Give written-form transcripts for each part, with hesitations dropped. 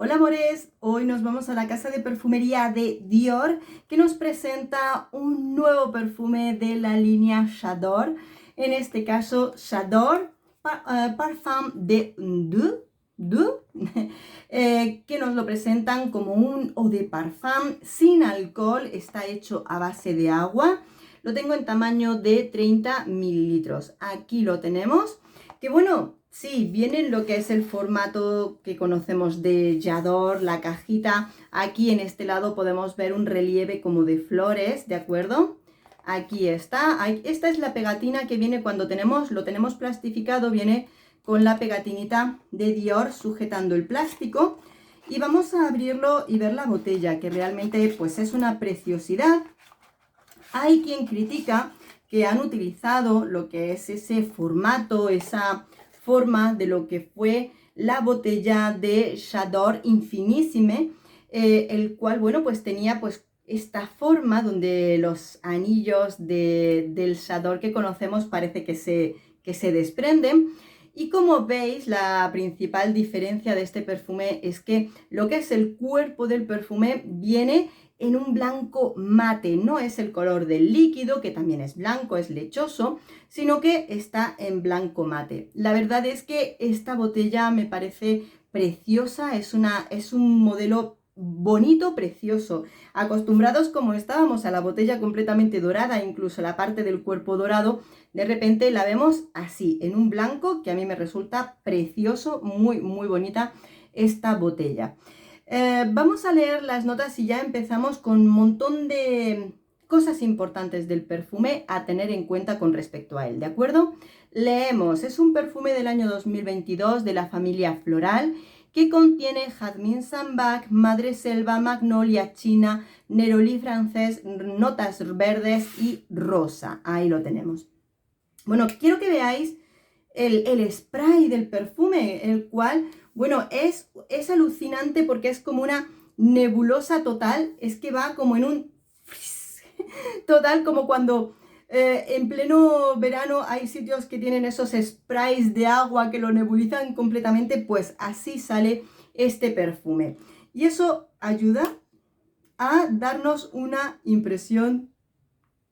Hola amores, hoy nos vamos a la casa de perfumería de Dior que nos presenta un nuevo perfume de la línea J'adore, en este caso J'adore Parfum de Deux, que nos lo presentan como un eau de parfum sin alcohol, está hecho a base de agua. Lo tengo en tamaño de 30 mililitros. Aquí lo tenemos, que bueno, sí, viene en lo que es el formato que conocemos de J'adore, la cajita. Aquí en este lado podemos ver un relieve como de flores, ¿de acuerdo? Aquí está. Esta es la pegatina que viene cuando lo tenemos plastificado, viene con la pegatinita de Dior sujetando el plástico. Y vamos a abrirlo y ver la botella, que realmente pues es una preciosidad. Hay quien critica que han utilizado lo que es ese formato, esa forma de lo que fue la botella de J'adore Infinissime, el cual, bueno, pues tenía pues esta forma donde los anillos del J'adore que conocemos parece que se desprenden. Y como veis, la principal diferencia de este perfume es que lo que es el cuerpo del perfume viene en un blanco mate, no es el color del líquido, que también es blanco, es lechoso, sino que está en blanco mate. La verdad es que esta botella me parece preciosa, es un modelo bonito, precioso. Acostumbrados como estábamos a la botella completamente dorada, incluso la parte del cuerpo dorado, de repente la vemos así, en un blanco que a mí me resulta precioso, muy, muy bonita esta botella. Vamos a leer las notas y ya empezamos con un montón de cosas importantes del perfume a tener en cuenta con respecto a él, ¿de acuerdo? Leemos, es un perfume del año 2022 de la familia Floral que contiene jazmín sambac, madreselva, magnolia china, neroli francés, notas verdes y rosa. Ahí lo tenemos. Bueno, quiero que veáis el spray del perfume, el cual, bueno, es alucinante porque es como una nebulosa total, es que va como en un total, como cuando en pleno verano hay sitios que tienen esos sprays de agua que lo nebulizan completamente, pues así sale este perfume. Y eso ayuda a darnos una impresión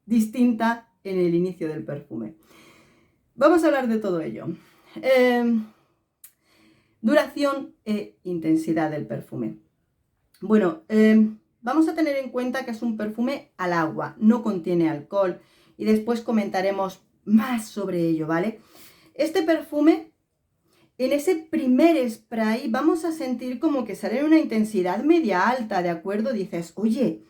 distinta en el inicio del perfume. Vamos a hablar de todo ello. Duración e intensidad del perfume. Bueno, vamos a tener en cuenta que es un perfume al agua, no contiene alcohol y después comentaremos más sobre ello, ¿vale? Este perfume, en ese primer spray, vamos a sentir como que sale en una intensidad media alta, ¿de acuerdo? Dices, oye,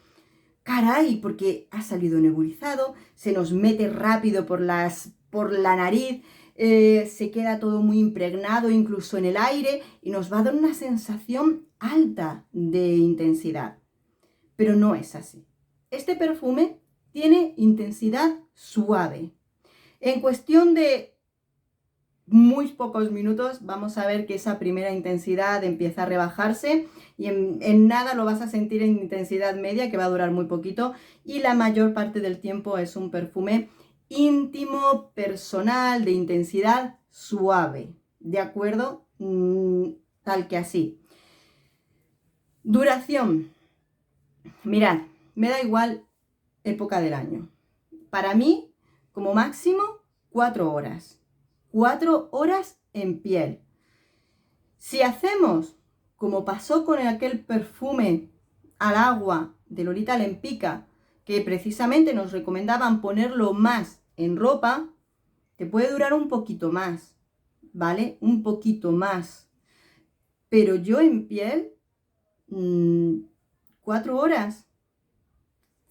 caray, porque ha salido nebulizado, se nos mete rápido por la nariz, se queda todo muy impregnado incluso en el aire y nos va a dar una sensación alta de intensidad. Pero no es así. Este perfume tiene intensidad suave. En cuestión de muy pocos minutos vamos a ver que esa primera intensidad empieza a rebajarse y en nada lo vas a sentir en intensidad media, que va a durar muy poquito, y la mayor parte del tiempo es un perfume íntimo, personal, de intensidad suave, ¿de acuerdo? Tal que así. Duración. Mirad, me da igual época del año. Para mí, como máximo, 4 horas. 4 horas en piel. Si hacemos, como pasó con aquel perfume al agua de Lolita Lempicka, que precisamente nos recomendaban ponerlo más en ropa, te puede durar un poquito más, ¿vale? Un poquito más. Pero yo en piel, 4 horas,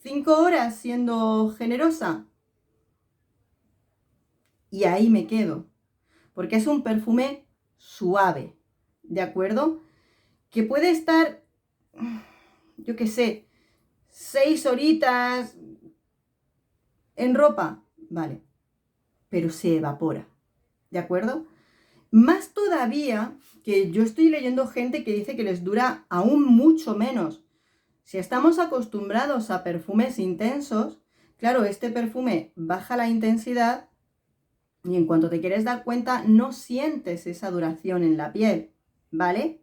5 horas siendo generosa. Y ahí me quedo, porque es un perfume suave, ¿de acuerdo? Que puede estar, yo qué sé, 6 horitas en ropa, vale, pero se evapora, ¿de acuerdo? Más todavía que yo estoy leyendo gente que dice que les dura aún mucho menos. Si estamos acostumbrados a perfumes intensos, claro, este perfume baja la intensidad y en cuanto te quieres dar cuenta no sientes esa duración en la piel, ¿vale?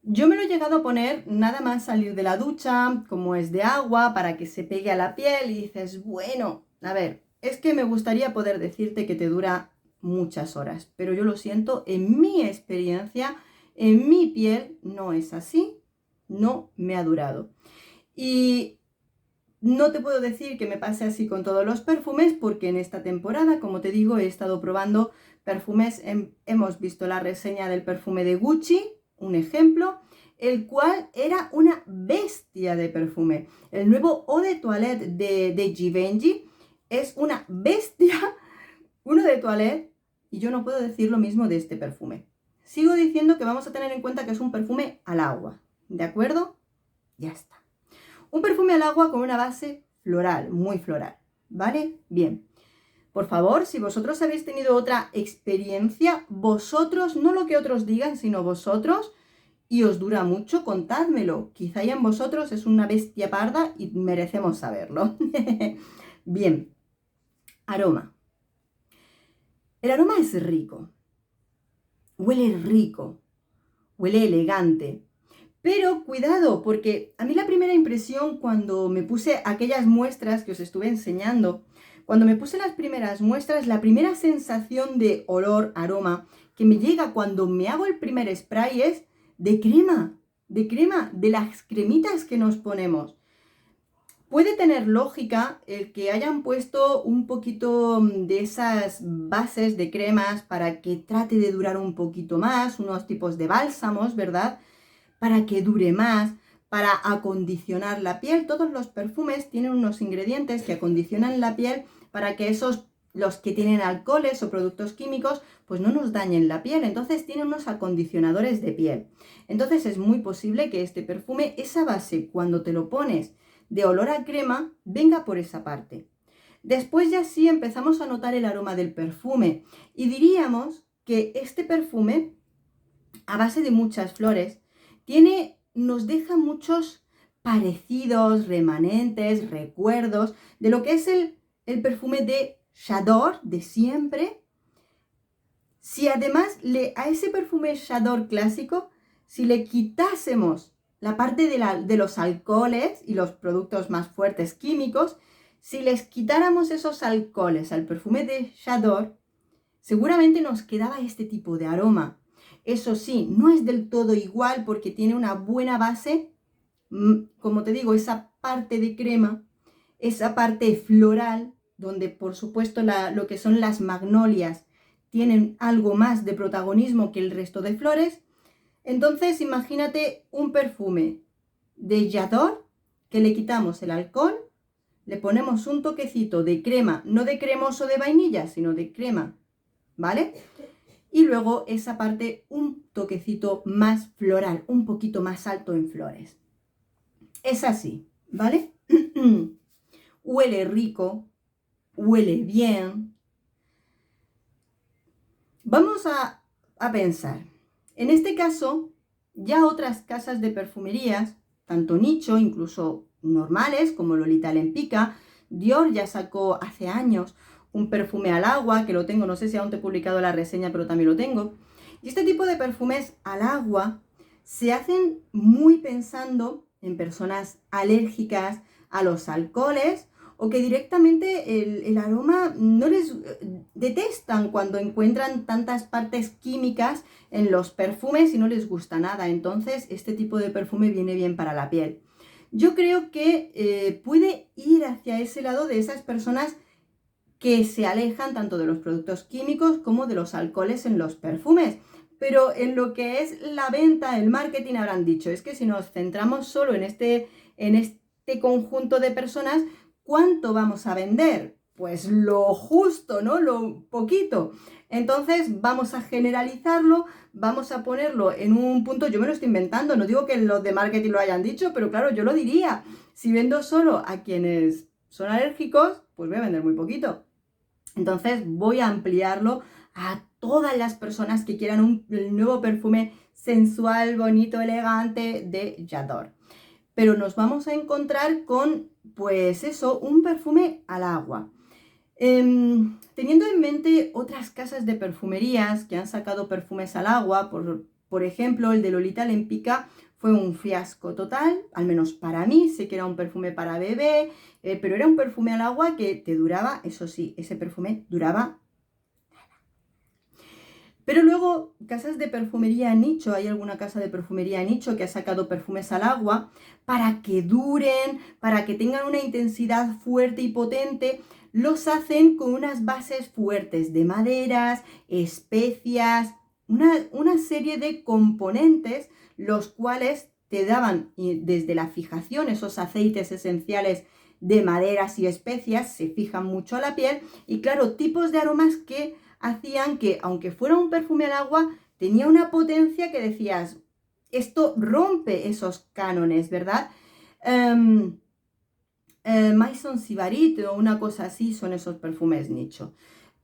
Yo me lo he llegado a poner nada más salir de la ducha, como es de agua, para que se pegue a la piel y dices, bueno, a ver, es que me gustaría poder decirte que te dura muchas horas, pero yo lo siento, en mi experiencia, en mi piel no es así, no me ha durado. Y no te puedo decir que me pase así con todos los perfumes porque en esta temporada, como te digo, he estado probando perfumes. Hemos visto la reseña del perfume de Gucci, un ejemplo, el cual era una bestia de perfume. El nuevo Eau de Toilette de Givenchy es una bestia, uno de toilette, y yo no puedo decir lo mismo de este perfume. Sigo diciendo que vamos a tener en cuenta que es un perfume al agua, ¿de acuerdo? Ya está. Un perfume al agua con una base floral, muy floral, ¿vale? Bien. Por favor, si vosotros habéis tenido otra experiencia, vosotros, no lo que otros digan, sino vosotros, y os dura mucho, contádmelo. Quizá ya en vosotros es una bestia parda y merecemos saberlo. Bien. Aroma. El aroma es rico. Huele elegante. Pero cuidado, porque a mí la primera impresión cuando me puse aquellas muestras que os estuve enseñando, cuando me puse las primeras muestras, la primera sensación de olor, aroma, que me llega cuando me hago el primer spray es de crema, de las cremitas que nos ponemos. Puede tener lógica el que hayan puesto un poquito de esas bases de cremas para que trate de durar un poquito más, unos tipos de bálsamos, ¿verdad? Para que dure más, para acondicionar la piel. Todos los perfumes tienen unos ingredientes que acondicionan la piel para que los que tienen alcoholes o productos químicos, pues no nos dañen la piel. Entonces tienen unos acondicionadores de piel. Entonces es muy posible que este perfume, esa base, cuando te lo pones de olor a crema, venga por esa parte. Después ya sí empezamos a notar el aroma del perfume y diríamos que este perfume, a base de muchas flores, nos deja muchos parecidos, remanentes, recuerdos de lo que es el perfume de J'adore de siempre. Si además a ese perfume J'adore clásico, si le quitásemos la parte de los alcoholes y los productos más fuertes químicos, si les quitáramos esos alcoholes al perfume de J'adore, seguramente nos quedaba este tipo de aroma. Eso sí, no es del todo igual porque tiene una buena base, como te digo, esa parte de crema, esa parte floral, donde por supuesto lo que son las magnolias tienen algo más de protagonismo que el resto de flores. Entonces imagínate un perfume de J'adore que le quitamos el alcohol, le ponemos un toquecito de crema, no de cremoso de vainilla, sino de crema, ¿vale? Y luego esa parte un toquecito más floral, un poquito más alto en flores. Es así, ¿vale? Huele rico, huele bien. Vamos a pensar. En este caso, ya otras casas de perfumerías, tanto nicho, incluso normales, como Lolita Lempicka, Dior ya sacó hace años un perfume al agua, que lo tengo, no sé si aún te he publicado la reseña, pero también lo tengo. Y este tipo de perfumes al agua se hacen muy pensando en personas alérgicas a los alcoholes o que directamente el aroma no les detestan cuando encuentran tantas partes químicas en los perfumes y no les gusta nada. Entonces este tipo de perfume viene bien para la piel. Yo creo que puede ir hacia ese lado de esas personas que se alejan tanto de los productos químicos como de los alcoholes en los perfumes. Pero en lo que es la venta, el marketing, habrán dicho, es que si nos centramos solo en este conjunto de personas, ¿cuánto vamos a vender? Pues lo justo, ¿no? Lo poquito. Entonces vamos a generalizarlo, vamos a ponerlo en un punto, yo me lo estoy inventando, no digo que los de marketing lo hayan dicho, pero claro, yo lo diría. Si vendo solo a quienes son alérgicos, pues voy a vender muy poquito. Entonces voy a ampliarlo a todas las personas que quieran el nuevo perfume sensual, bonito, elegante de J'adore. Pero nos vamos a encontrar con, pues eso, un perfume al agua. Teniendo en mente otras casas de perfumerías que han sacado perfumes al agua, por Por ejemplo, el de Lolita Lempicka fue un fiasco total, al menos para mí. Sé que era un perfume para bebé, pero era un perfume al agua que te duraba, eso sí, ese perfume duraba. Pero luego, casas de perfumería nicho, hay alguna casa de perfumería nicho que ha sacado perfumes al agua para que duren, para que tengan una intensidad fuerte y potente. Los hacen con unas bases fuertes de maderas, especias, una serie de componentes, los cuales te daban desde la fijación, esos aceites esenciales de maderas y especias se fijan mucho a la piel, y claro, tipos de aromas que hacían que, aunque fuera un perfume al agua, tenía una potencia que decías, esto rompe esos cánones, ¿verdad? Maison Sibarit o una cosa así son esos perfumes nicho.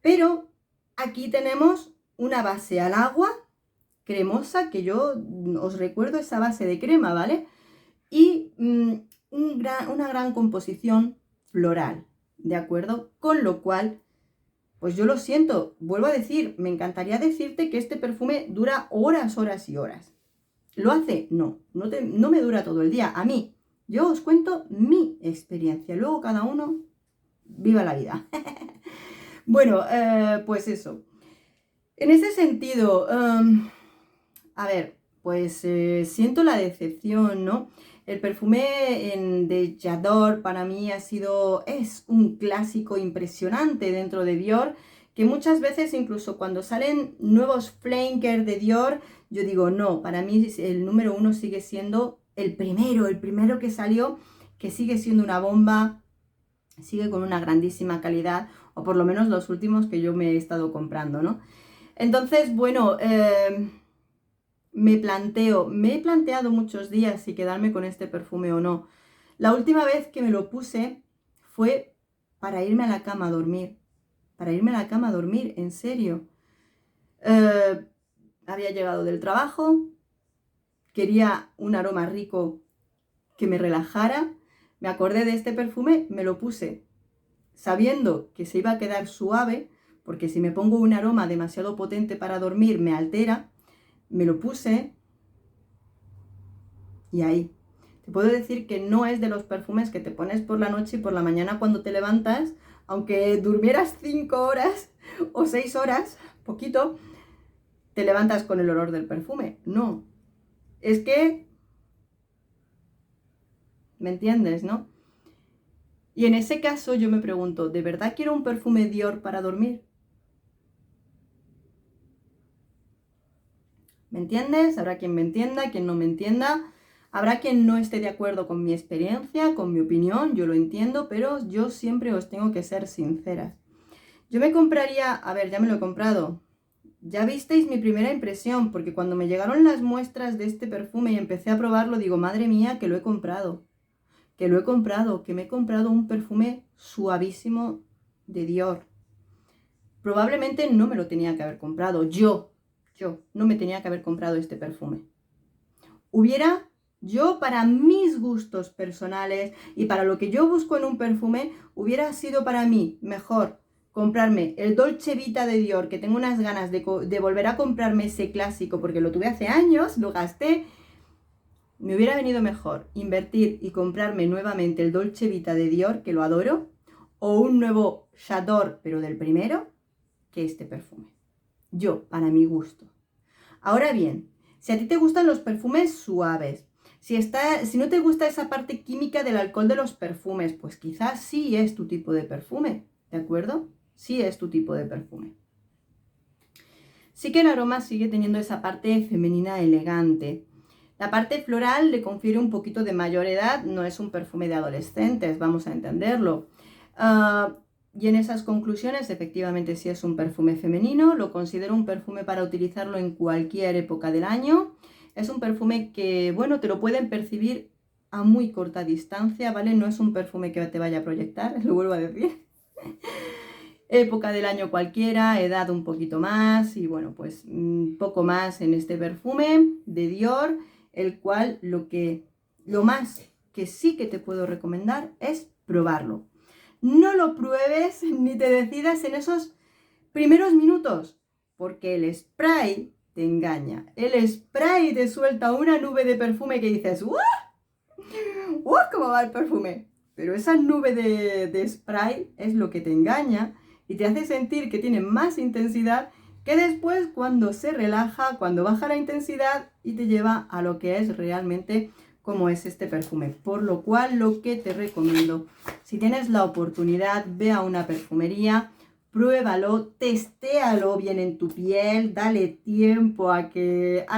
Pero aquí tenemos una base al agua cremosa, que yo os recuerdo esa base de crema, ¿vale? Y una gran composición floral, ¿de acuerdo? Con lo cual, pues yo lo siento, vuelvo a decir, me encantaría decirte que este perfume dura horas, horas y horas. ¿Lo hace? No, no me dura todo el día. A mí, yo os cuento mi experiencia. Luego cada uno viva la vida. Bueno, pues eso. En ese sentido, a ver, pues siento la decepción, ¿no? El perfume de J'adore para mí es un clásico impresionante dentro de Dior, que muchas veces incluso cuando salen nuevos flankers de Dior, yo digo, no, para mí el número uno sigue siendo el primero que salió, que sigue siendo una bomba, sigue con una grandísima calidad, o por lo menos los últimos que yo me he estado comprando, ¿no? Entonces, bueno, me he planteado muchos días si quedarme con este perfume o no. La última vez que me lo puse fue para irme a la cama a dormir. Para irme a la cama a dormir, en serio. Había llegado del trabajo, quería un aroma rico que me relajara. Me acordé de este perfume, me lo puse sabiendo que se iba a quedar suave, porque si me pongo un aroma demasiado potente para dormir me altera. Me lo puse y ahí. Te puedo decir que no es de los perfumes que te pones por la noche y por la mañana cuando te levantas, aunque durmieras 5 horas o 6 horas, poquito, te levantas con el olor del perfume. No. Es que, ¿me entiendes, no? Y en ese caso yo me pregunto, ¿de verdad quiero un perfume Dior para dormir? ¿Me entiendes? Habrá quien me entienda, quien no me entienda. Habrá quien no esté de acuerdo con mi experiencia, con mi opinión, yo lo entiendo, pero yo siempre os tengo que ser sincera. Yo me compraría, a ver, ya me lo he comprado. Ya visteis mi primera impresión, porque cuando me llegaron las muestras de este perfume y empecé a probarlo, digo, madre mía, que lo he comprado. Que lo he comprado, que me he comprado un perfume suavísimo de Dior. Probablemente no me lo tenía que haber comprado. Yo no me tenía que haber comprado este perfume. Yo para mis gustos personales y para lo que yo busco en un perfume, hubiera sido para mí mejor comprarme el Dolce Vita de Dior, que tengo unas ganas de volver a comprarme ese clásico porque lo tuve hace años, lo gasté. Me hubiera venido mejor invertir y comprarme nuevamente el Dolce Vita de Dior, que lo adoro, o un nuevo J'adore, pero del primero, que este perfume. Yo, para mi gusto. Ahora bien, si a ti te gustan los perfumes suaves, si no te gusta esa parte química del alcohol de los perfumes, pues quizás sí es tu tipo de perfume, ¿de acuerdo? Sí es tu tipo de perfume. Sí que el aroma sigue teniendo esa parte femenina elegante. La parte floral le confiere un poquito de mayor edad, no es un perfume de adolescentes, vamos a entenderlo. Y en esas conclusiones, efectivamente, sí es un perfume femenino, lo considero un perfume para utilizarlo en cualquier época del año. Es un perfume que, bueno, te lo pueden percibir a muy corta distancia, ¿vale? No es un perfume que te vaya a proyectar, lo vuelvo a decir. Época del año cualquiera, edad un poquito más y bueno, pues poco más en este perfume de Dior, el cual lo más que sí que te puedo recomendar es probarlo. No lo pruebes ni te decidas en esos primeros minutos, porque el spray te engaña. El spray te suelta una nube de perfume que dices, ¡guau! ¡Guau! ¿Cómo va el perfume? Pero esa nube de spray es lo que te engaña y te hace sentir que tiene más intensidad que después cuando se relaja, cuando baja la intensidad y te lleva a lo que es realmente como es este perfume. Por lo cual lo que te recomiendo, si tienes la oportunidad, ve a una perfumería, pruébalo, testéalo bien en tu piel, dale tiempo a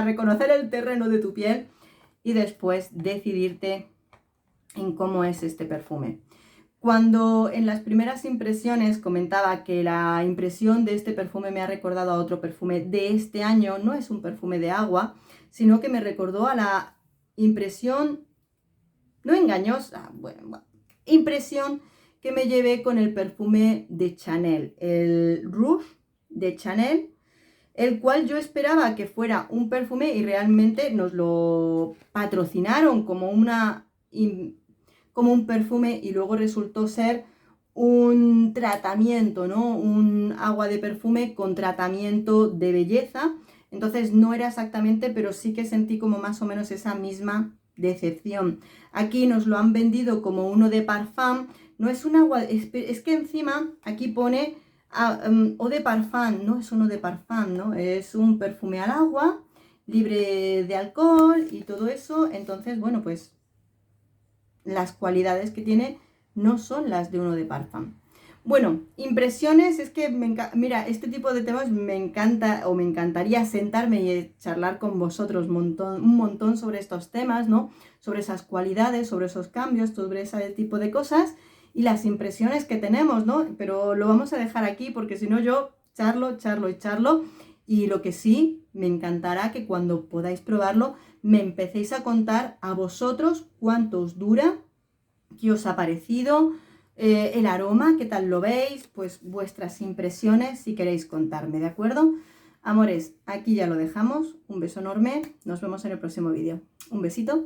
reconocer el terreno de tu piel y después decidirte en cómo es este perfume. Cuando en las primeras impresiones comentaba que la impresión de este perfume me ha recordado a otro perfume de este año, no es un perfume de agua, sino que me recordó a la impresión, no engañosa, bueno, impresión que me llevé con el perfume de Chanel, el Rouge de Chanel, el cual yo esperaba que fuera un perfume y realmente nos lo patrocinaron como un perfume y luego resultó ser un tratamiento, ¿no? Un agua de perfume con tratamiento de belleza. Entonces no era exactamente, pero sí que sentí como más o menos esa misma decepción. Aquí nos lo han vendido como uno de parfum. No es un agua, es que encima aquí pone eau de parfum, no es uno de parfum, ¿no? Es un perfume al agua, libre de alcohol y todo eso. Entonces, bueno, pues las cualidades que tiene no son las de uno de parfum. Bueno, impresiones, es que mira, este tipo de temas me encanta o me encantaría sentarme y charlar con vosotros un montón sobre estos temas, ¿no? Sobre esas cualidades, sobre esos cambios, sobre ese tipo de cosas y las impresiones que tenemos, ¿no? Pero lo vamos a dejar aquí porque si no yo charlo y lo que sí me encantará que cuando podáis probarlo me empecéis a contar a vosotros cuánto os dura, qué os ha parecido, el aroma, qué tal lo veis, pues vuestras impresiones si queréis contarme, ¿de acuerdo? Amores, aquí ya lo dejamos, un beso enorme, nos vemos en el próximo vídeo. Un besito.